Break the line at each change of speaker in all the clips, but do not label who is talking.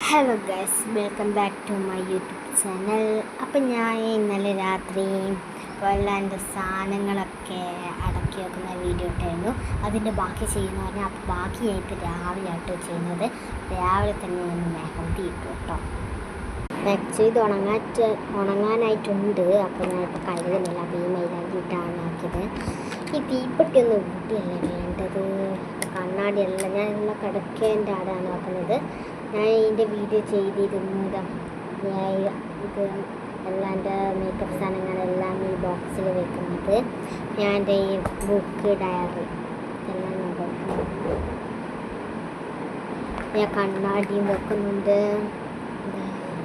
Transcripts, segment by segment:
Hello guys, welcome back to my YouTube channel. അപ്പം ഞാൻ ഇന്നലെ രാത്രി വല്ല എൻ്റെ സാധനങ്ങളൊക്കെ അടക്കി വെക്കുന്ന വീഡിയോ ഇട്ടായിരുന്നു. അതിൻ്റെ ബാക്കി ചെയ്യുന്ന പറഞ്ഞാൽ അപ്പോൾ ബാക്കിയായിട്ട് രാവിലെ ആയിട്ട് ചെയ്യുന്നത്. രാവിലെ തന്നെ ഞാൻ മെഹന്തി ഇട്ടു കേട്ടോ. ആക്ച്വലി ഇത് ഉണങ്ങാനായിട്ടുണ്ട്. അപ്പോൾ ഞാനിപ്പോൾ കഴുകുന്നില്ല. അപ്പോൾ ഈ മൈലാഞ്ചി ഇട്ടാണ് ആക്കിയത്. ഈ തീപ്പെട്ടിയൊന്നും ഊട്ടിയല്ല വേണ്ടത്, കണ്ണാടിയല്ല. ഞാൻ ഉള്ള കിടക്കേൻ്റെ ആടാണ് ആക്കുന്നത്. ഞാൻ ഇതിൻ്റെ വീഡിയോ ചെയ്തിരുന്നത് ഇത് എല്ലാം എൻ്റെ മേക്കപ്പ് സാധനങ്ങളെല്ലാം ഈ ബോക്സിൽ വെക്കുന്നത്. ഞാൻ എൻ്റെ ഈ ബുക്ക്, ഡയറി എല്ലാം ഞാൻ വെക്കുന്നു. ഞാൻ കണ്ണാടിയും വെക്കുന്നുണ്ട്.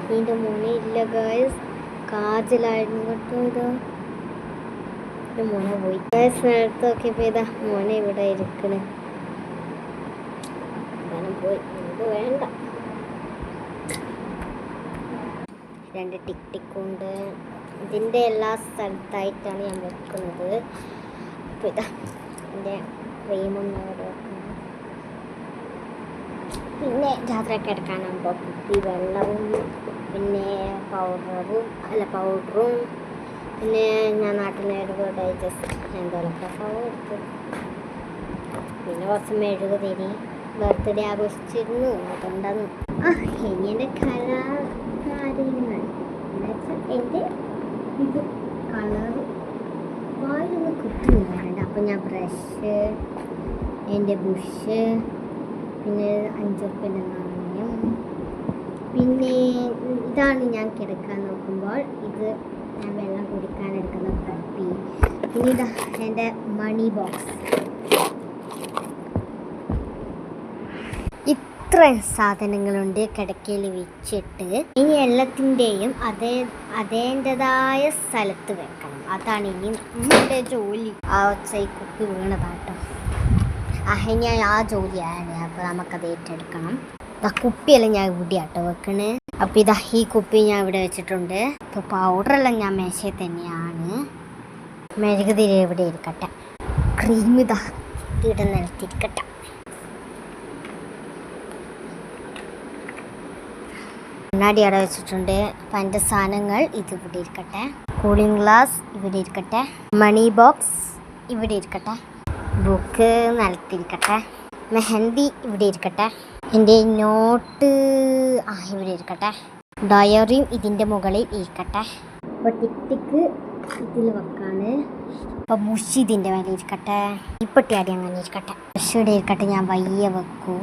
ഇതിൻ്റെ മോനെ ഇല്ല ഗൈസ്, കാജലായിരുന്നു കേട്ടോ. ഇത് മോനെ പോയി ഗൈസ്. നേരത്തെ നോക്കിയപ്പോൾ ഇതാ മോനെ ഇവിടെ ഇരിക്കണ്. പോയി, ഇത് വേണ്ട. രണ്ട് ടിക് ടിക്കുണ്ട്. ഇതിൻ്റെ എല്ലാ സ്ഥലത്തായിട്ടാണ് ഞാൻ വെക്കുന്നത്. അപ്പോൾ ഇതാ എൻ്റെ ക്രീമൊന്നും അവിടെ വെക്കുന്നത്. പിന്നെ രാത്രിയൊക്കെ എടുക്കാനാകുമ്പോൾ കുപ്പി വെള്ളവും പിന്നെ പൗഡറും പിന്നെ ഞാൻ നാട്ടിൽ നിന്ന് ഡൈജസ്റ്റ് എന്തെങ്കിലുമൊക്കെ എടുത്തു. പിന്നെ കുറച്ച് മെഴുകുതിരി ബർത്ത്ഡേ ആഘോഷിച്ചിരുന്നു, അതുകൊണ്ടാണ്. ഇനി എൻ്റെ കലാകാര്യങ്ങൾ എന്നുവെച്ചാൽ എൻ്റെ ഇത് കളർ വായിലൊന്ന് കുത്തുന്നുണ്ട്. അപ്പം ഞാൻ ബ്രഷ്, എൻ്റെ ബുഷ്, പിന്നെ 5 റുപ്യൻ്റെ നാണയം, പിന്നെ ഇതാണ് ഞാൻ കിടക്കാൻ നോക്കുമ്പോൾ ഇത് ഞാൻ വെള്ളം കുടിക്കാൻ എടുക്കുന്ന കുപ്പി, പിന്നെ ഇതാ എൻ്റെ മണി ബോക്സ്. ഇത്രയും സാധനങ്ങളുണ്ട് കിടക്കയിൽ വെച്ചിട്ട്. ഇനി എല്ലാത്തിൻ്റെയും അതേൻ്റെതായ സ്ഥലത്ത് വെക്കണം. അതാണ് ഇനി നമ്മുടെ ജോലി. ആ ഒച്ച കുപ്പി വീണതാട്ടോ. ഇനി ആ ജോലിയാണ്. അപ്പോൾ നമുക്കത് ഏറ്റെടുക്കണം. കുപ്പിയെല്ലാം ഞാൻ ഇവിടെ ആട്ടോ വെക്കണേ. അപ്പോൾ ഇതാ ഈ കുപ്പി ഞാൻ ഇവിടെ വെച്ചിട്ടുണ്ട്. ഇപ്പോൾ പൗഡറെല്ലാം ഞാൻ മേശയിൽ തന്നെയാണ്. മെഴുകുതിരി ഇവിടെ ഇരിക്കട്ടെ. ക്രീം ഇതാ ഇവിടെ നിലത്തിരിക്കട്ടെ. കണ്ണാടി അവിടെ വെച്ചിട്ടുണ്ട്. അപ്പം എൻ്റെ സാധനങ്ങൾ ഇത് ഇവിടെ ഇരിക്കട്ടെ. കൂളിംഗ് ഗ്ലാസ് ഇവിടെ ഇരിക്കട്ടെ. മണി ബോക്സ് ഇവിടെ ഇരിക്കട്ടെ. ബുക്ക് നിലത്തിരിക്കട്ടെ. മെഹന്തി ഇവിടെ ഇരിക്കട്ടെ. എൻ്റെ നോട്ട് ഇവിടെ ഇരിക്കട്ടെ. ഡയറിയും ഇതിൻ്റെ മുകളിൽ ഇരിക്കട്ടെ. അപ്പോൾ ടിക്ക് ഇതിൽ വെക്കാണ്. അപ്പോൾ മുഷി ഇതിൻ്റെ മേലെ ഇരിക്കട്ടെ. ഈ പെട്ടി അടി അങ്ങനെ ഇരിക്കട്ടെ. ബ്രഷ് ഇവിടെ ഇരിക്കട്ടെ. ഞാൻ വയ്യ വെക്കൂ.